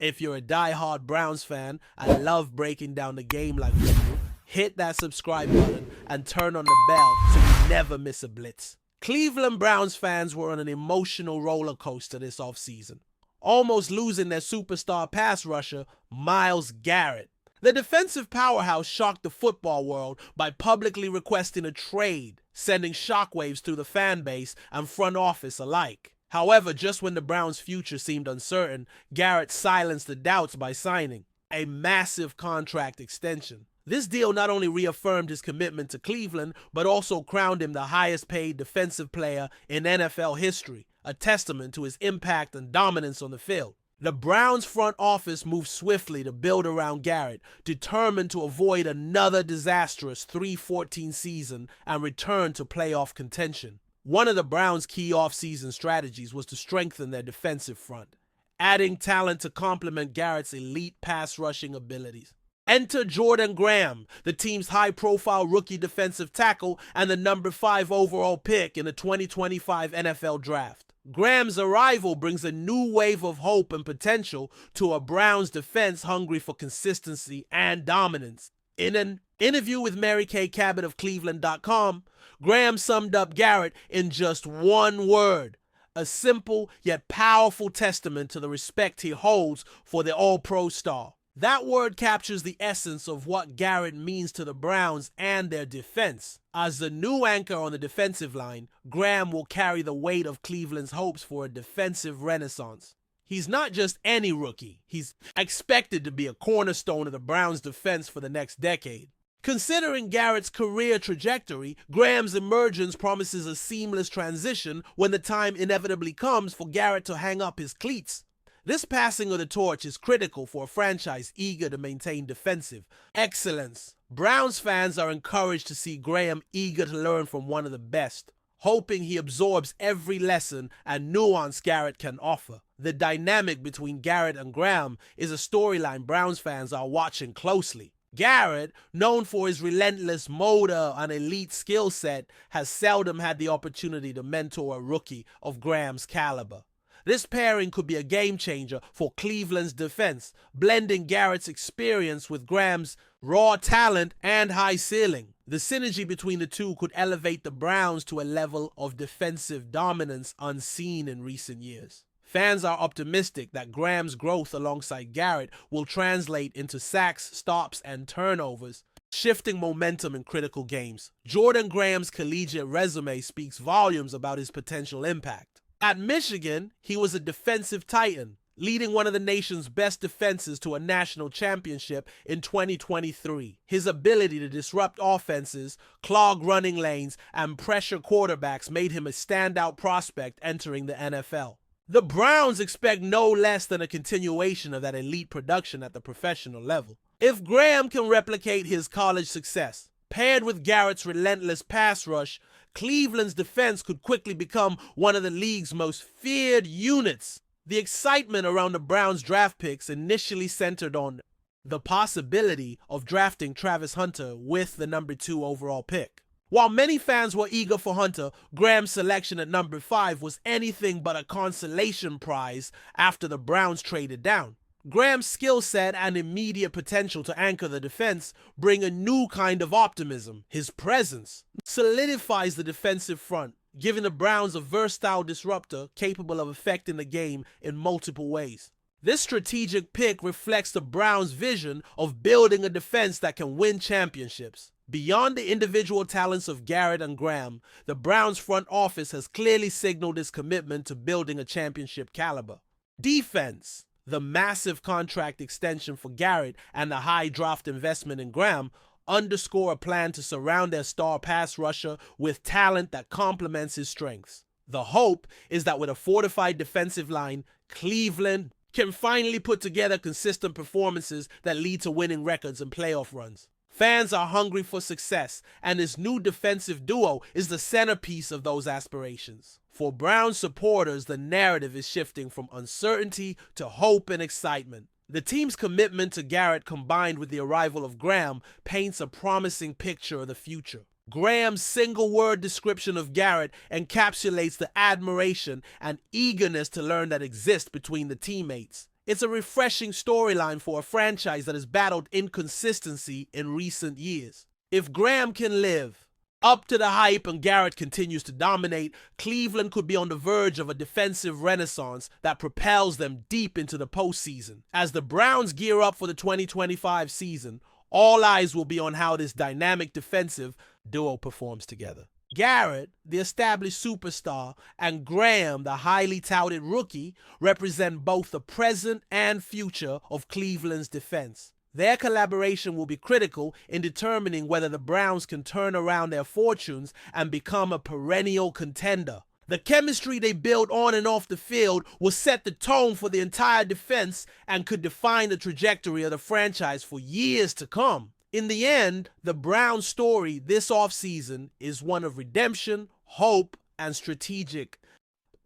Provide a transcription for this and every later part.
If you're a die-hard Browns fan and love breaking down the game like we do, hit that subscribe button and turn on the bell so you never miss a blitz. Cleveland Browns fans were on an emotional roller coaster this offseason, almost losing their superstar pass rusher, Myles Garrett. The defensive powerhouse shocked the football world by publicly requesting a trade, sending shockwaves through the fan base and front office alike. However, just when the Browns' future seemed uncertain, Garrett silenced the doubts by signing a massive contract extension. This deal not only reaffirmed his commitment to Cleveland, but also crowned him the highest-paid defensive player in NFL history, a testament to his impact and dominance on the field. The Browns' front office moved swiftly to build around Garrett, determined to avoid another disastrous 3-14 season and return to playoff contention. One of the Browns' key offseason strategies was to strengthen their defensive front, adding talent to complement Garrett's elite pass rushing abilities. Enter Jordan Graham, the team's high-profile rookie defensive tackle and the number 5 overall pick in the 2025 NFL Draft. Graham's arrival brings a new wave of hope and potential to a Browns defense hungry for consistency and dominance. In an interview with Mary Kay Cabot of Cleveland.com, Graham summed up Garrett in just one word: a simple yet powerful testament to the respect he holds for the All-Pro star. That word captures the essence of what Garrett means to the Browns and their defense. As the new anchor on the defensive line, Graham will carry the weight of Cleveland's hopes for a defensive renaissance. He's not just any rookie. He's expected to be a cornerstone of the Browns' defense for the next decade. Considering Garrett's career trajectory, Graham's emergence promises a seamless transition when the time inevitably comes for Garrett to hang up his cleats. This passing of the torch is critical for a franchise eager to maintain defensive excellence. Browns fans are encouraged to see Graham eager to learn from one of the best, hoping he absorbs every lesson and nuance Garrett can offer. The dynamic between Garrett and Graham is a storyline Browns fans are watching closely. Garrett, known for his relentless motor and elite skill set, has seldom had the opportunity to mentor a rookie of Graham's caliber. This pairing could be a game-changer for Cleveland's defense, blending Garrett's experience with Graham's raw talent and high ceiling. The synergy between the two could elevate the Browns to a level of defensive dominance unseen in recent years. Fans are optimistic that Graham's growth alongside Garrett will translate into sacks, stops, and turnovers, shifting momentum in critical games. Jordan Graham's collegiate resume speaks volumes about his potential impact. At Michigan, he was a defensive titan, leading one of the nation's best defenses to a national championship in 2023. His ability to disrupt offenses, clog running lanes, and pressure quarterbacks made him a standout prospect entering the NFL. The Browns expect no less than a continuation of that elite production at the professional level. If Graham can replicate his college success, paired with Garrett's relentless pass rush, Cleveland's defense could quickly become one of the league's most feared units. The excitement around the Browns' draft picks initially centered on the possibility of drafting Travis Hunter with the number 2 overall pick. While many fans were eager for Hunter, Graham's selection at number 5 was anything but a consolation prize after the Browns traded down. Graham's skill set and immediate potential to anchor the defense bring a new kind of optimism. His presence solidifies the defensive front, giving the Browns a versatile disruptor capable of affecting the game in multiple ways. This strategic pick reflects the Browns' vision of building a defense that can win championships. Beyond the individual talents of Garrett and Graham, the Browns' front office has clearly signaled its commitment to building a championship caliber. Defense. The massive contract extension for Garrett and the high draft investment in Graham underscore a plan to surround their star pass rusher with talent that complements his strengths. The hope is that with a fortified defensive line, Cleveland can finally put together consistent performances that lead to winning records and playoff runs. Fans are hungry for success, and this new defensive duo is the centerpiece of those aspirations. For Browns supporters, the narrative is shifting from uncertainty to hope and excitement. The team's commitment to Garrett combined with the arrival of Graham paints a promising picture of the future. Graham's single-word description of Garrett encapsulates the admiration and eagerness to learn that exist between the teammates. It's a refreshing storyline for a franchise that has battled inconsistency in recent years. If Graham can live up to the hype and Garrett continues to dominate, Cleveland could be on the verge of a defensive renaissance that propels them deep into the postseason. As the Browns gear up for the 2025 season, all eyes will be on how this dynamic defensive duo performs together. Garrett, the established superstar, and Graham, the highly touted rookie, represent both the present and future of Cleveland's defense. Their collaboration will be critical in determining whether the Browns can turn around their fortunes and become a perennial contender. The chemistry they build on and off the field will set the tone for the entire defense and could define the trajectory of the franchise for years to come. In the end, the Browns' story this offseason is one of redemption, hope, and strategic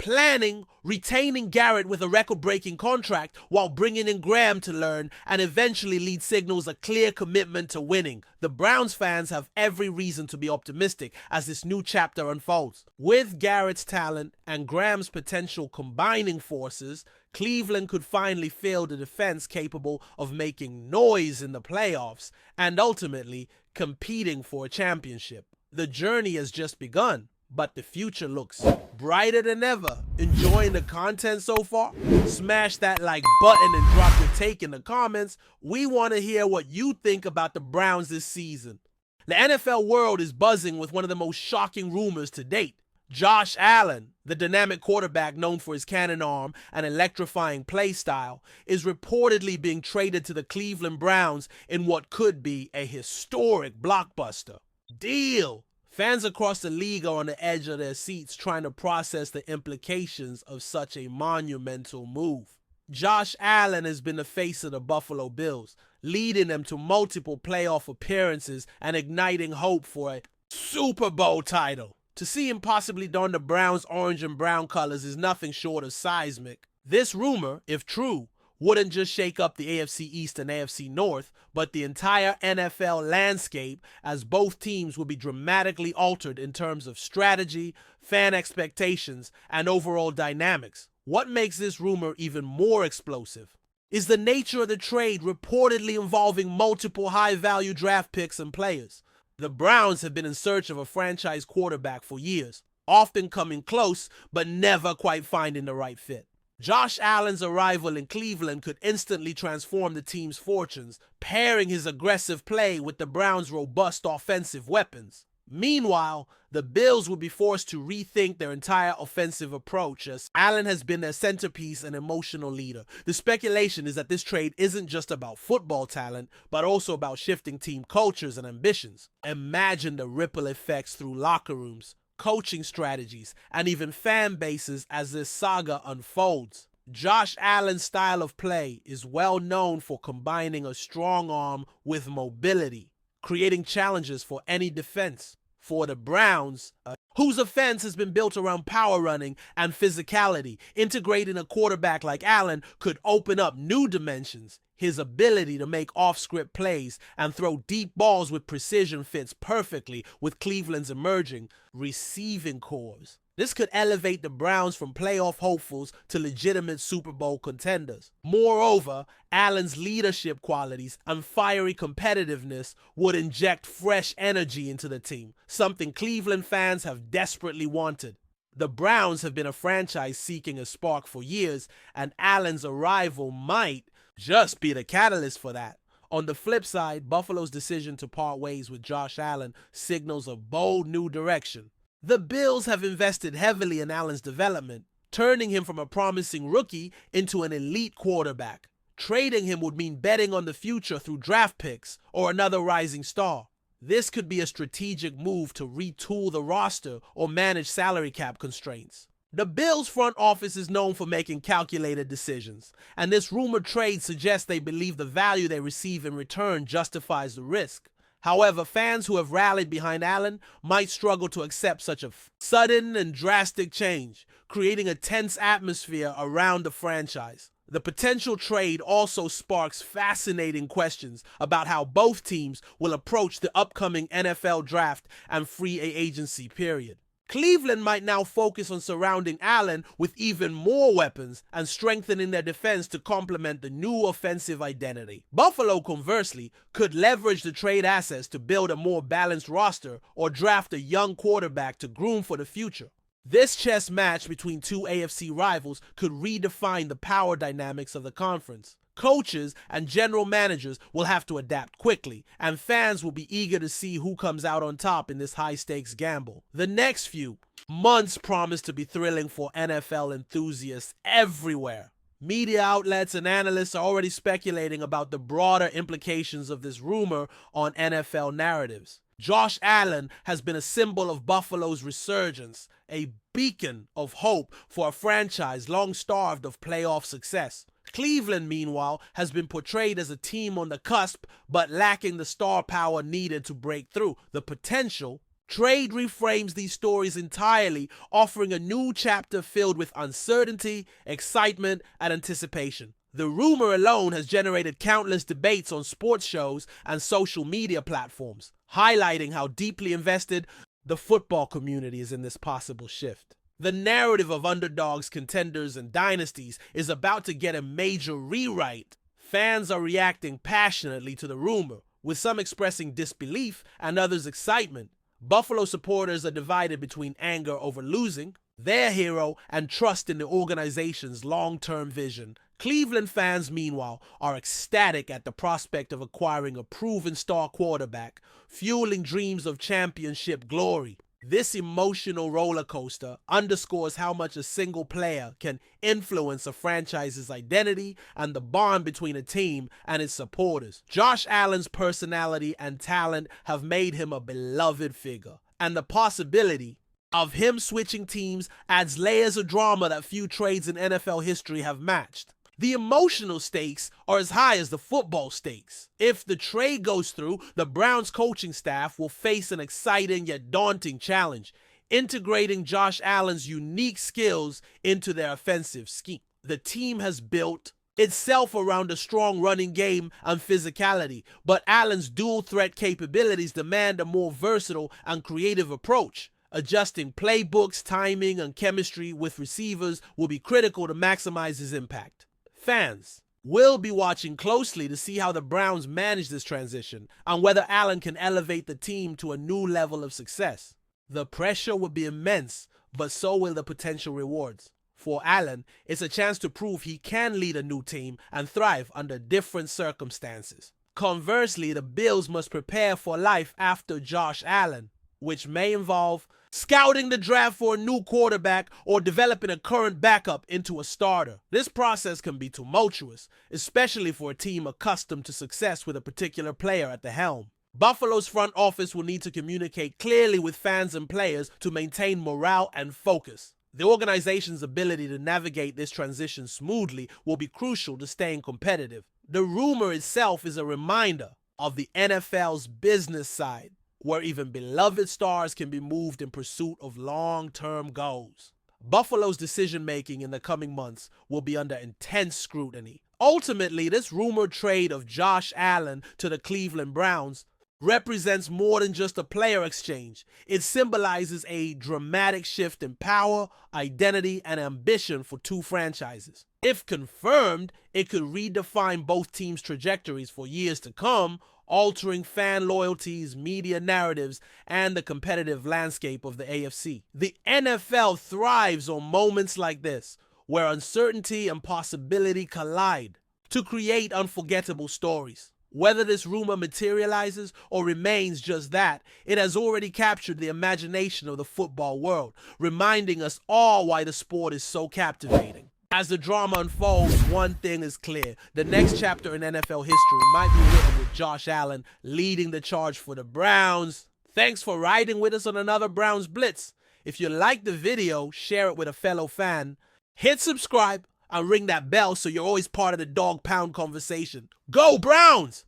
planning, retaining Garrett with a record-breaking contract while bringing in Graham to learn and eventually lead signals a clear commitment to winning. The Browns fans have every reason to be optimistic as this new chapter unfolds. With Garrett's talent and Graham's potential combining forces, Cleveland could finally field a defense capable of making noise in the playoffs and ultimately competing for a championship. The journey has just begun, but the future looks brighter than ever. Enjoying the content so far? Smash that like button and drop your take in the comments. We want to hear what you think about the Browns this season. The NFL world is buzzing with one of the most shocking rumors to date. Josh Allen, the dynamic quarterback known for his cannon arm and electrifying play style, is reportedly being traded to the Cleveland Browns in what could be a historic blockbuster deal. Fans across the league are on the edge of their seats trying to process the implications of such a monumental move. Josh Allen has been the face of the Buffalo Bills, leading them to multiple playoff appearances and igniting hope for a Super Bowl title. To see him possibly don the Browns' orange and brown colors is nothing short of seismic. This rumor, if true, wouldn't just shake up the AFC East and AFC North, but the entire NFL landscape, as both teams will be dramatically altered in terms of strategy, fan expectations, and overall dynamics. What makes this rumor even more explosive is the nature of the trade reportedly involving multiple high-value draft picks and players. The Browns have been in search of a franchise quarterback for years, often coming close but never quite finding the right fit. Josh Allen's arrival in Cleveland could instantly transform the team's fortunes, pairing his aggressive play with the Browns' robust offensive weapons. Meanwhile, the Bills would be forced to rethink their entire offensive approach as Allen has been their centerpiece and emotional leader. The speculation is that this trade isn't just about football talent, but also about shifting team cultures and ambitions. Imagine the ripple effects through locker rooms, coaching strategies, and even fan bases as this saga unfolds. Josh Allen's style of play is well known for combining a strong arm with mobility, creating challenges for any defense. For the Browns, whose offense has been built around power running and physicality, integrating a quarterback like Allen could open up new dimensions. His ability to make off-script plays and throw deep balls with precision fits perfectly with Cleveland's emerging receiving corps. This could elevate the Browns from playoff hopefuls to legitimate Super Bowl contenders. Moreover, Allen's leadership qualities and fiery competitiveness would inject fresh energy into the team, something Cleveland fans have desperately wanted. The Browns have been a franchise seeking a spark for years, and Allen's arrival might just be the catalyst for that. On the flip side, Buffalo's decision to part ways with Josh Allen signals a bold new direction. The Bills have invested heavily in Allen's development, turning him from a promising rookie into an elite quarterback. Trading him would mean betting on the future through draft picks or another rising star. This could be a strategic move to retool the roster or manage salary cap constraints. The Bills' front office is known for making calculated decisions, and this rumored trade suggests they believe the value they receive in return justifies the risk. However, fans who have rallied behind Allen might struggle to accept such a sudden and drastic change, creating a tense atmosphere around the franchise. The potential trade also sparks fascinating questions about how both teams will approach the upcoming NFL draft and free agency period. Cleveland might now focus on surrounding Allen with even more weapons and strengthening their defense to complement the new offensive identity. Buffalo, conversely, could leverage the trade assets to build a more balanced roster or draft a young quarterback to groom for the future. This chess match between two AFC rivals could redefine the power dynamics of the conference. Coaches and general managers will have to adapt quickly, and fans will be eager to see who comes out on top in this high-stakes gamble. The next few months promise to be thrilling for NFL enthusiasts everywhere. Media outlets and analysts are already speculating about the broader implications of this rumor on NFL narratives. Josh Allen has been a symbol of Buffalo's resurgence, a beacon of hope for a franchise long starved of playoff success. Cleveland, meanwhile, has been portrayed as a team on the cusp, but lacking the star power needed to break through. The potential trade reframes these stories entirely, offering a new chapter filled with uncertainty, excitement, and anticipation. The rumor alone has generated countless debates on sports shows and social media platforms, highlighting how deeply invested the football community is in this possible shift. The narrative of underdogs, contenders, and dynasties is about to get a major rewrite. Fans are reacting passionately to the rumor, with some expressing disbelief and others excitement. Buffalo supporters are divided between anger over losing their hero and trust in the organization's long-term vision. Cleveland fans, meanwhile, are ecstatic at the prospect of acquiring a proven star quarterback, fueling dreams of championship glory. This emotional roller coaster underscores how much a single player can influence a franchise's identity and the bond between a team and its supporters. Josh Allen's personality and talent have made him a beloved figure, and the possibility of him switching teams adds layers of drama that few trades in NFL history have matched. The emotional stakes are as high as the football stakes. If the trade goes through, the Browns coaching staff will face an exciting yet daunting challenge, integrating Josh Allen's unique skills into their offensive scheme. The team has built itself around a strong running game and physicality, but Allen's dual threat capabilities demand a more versatile and creative approach. Adjusting playbooks, timing, and chemistry with receivers will be critical to maximize his impact. Fans will be watching closely to see how the Browns manage this transition and whether Allen can elevate the team to a new level of success. The pressure will be immense, but so will the potential rewards. For Allen, it's a chance to prove he can lead a new team and thrive under different circumstances. Conversely, the Bills must prepare for life after Josh Allen, which may involve scouting the draft for a new quarterback or developing a current backup into a starter. This process can be tumultuous, especially for a team accustomed to success with a particular player at the helm. Buffalo's front office will need to communicate clearly with fans and players to maintain morale and focus. The organization's ability to navigate this transition smoothly will be crucial to staying competitive. The rumor itself is a reminder of the NFL's business side, where even beloved stars can be moved in pursuit of long-term goals. Buffalo's decision-making in the coming months will be under intense scrutiny. Ultimately, this rumored trade of Josh Allen to the Cleveland Browns represents more than just a player exchange. It symbolizes a dramatic shift in power, identity, and ambition for two franchises. If confirmed, it could redefine both teams' trajectories for years to come, altering fan loyalties, media narratives, and the competitive landscape of the AFC. The NFL thrives on moments like this, where uncertainty and possibility collide, to create unforgettable stories. Whether this rumor materializes or remains just that, it has already captured the imagination of the football world, reminding us all why the sport is so captivating. As the drama unfolds, one thing is clear. The next chapter in NFL history might be written with Josh Allen leading the charge for the Browns. Thanks for riding with us on another Browns Blitz. If you liked the video, share it with a fellow fan. Hit subscribe and ring that bell so you're always part of the Dawg Pound conversation. Go Browns!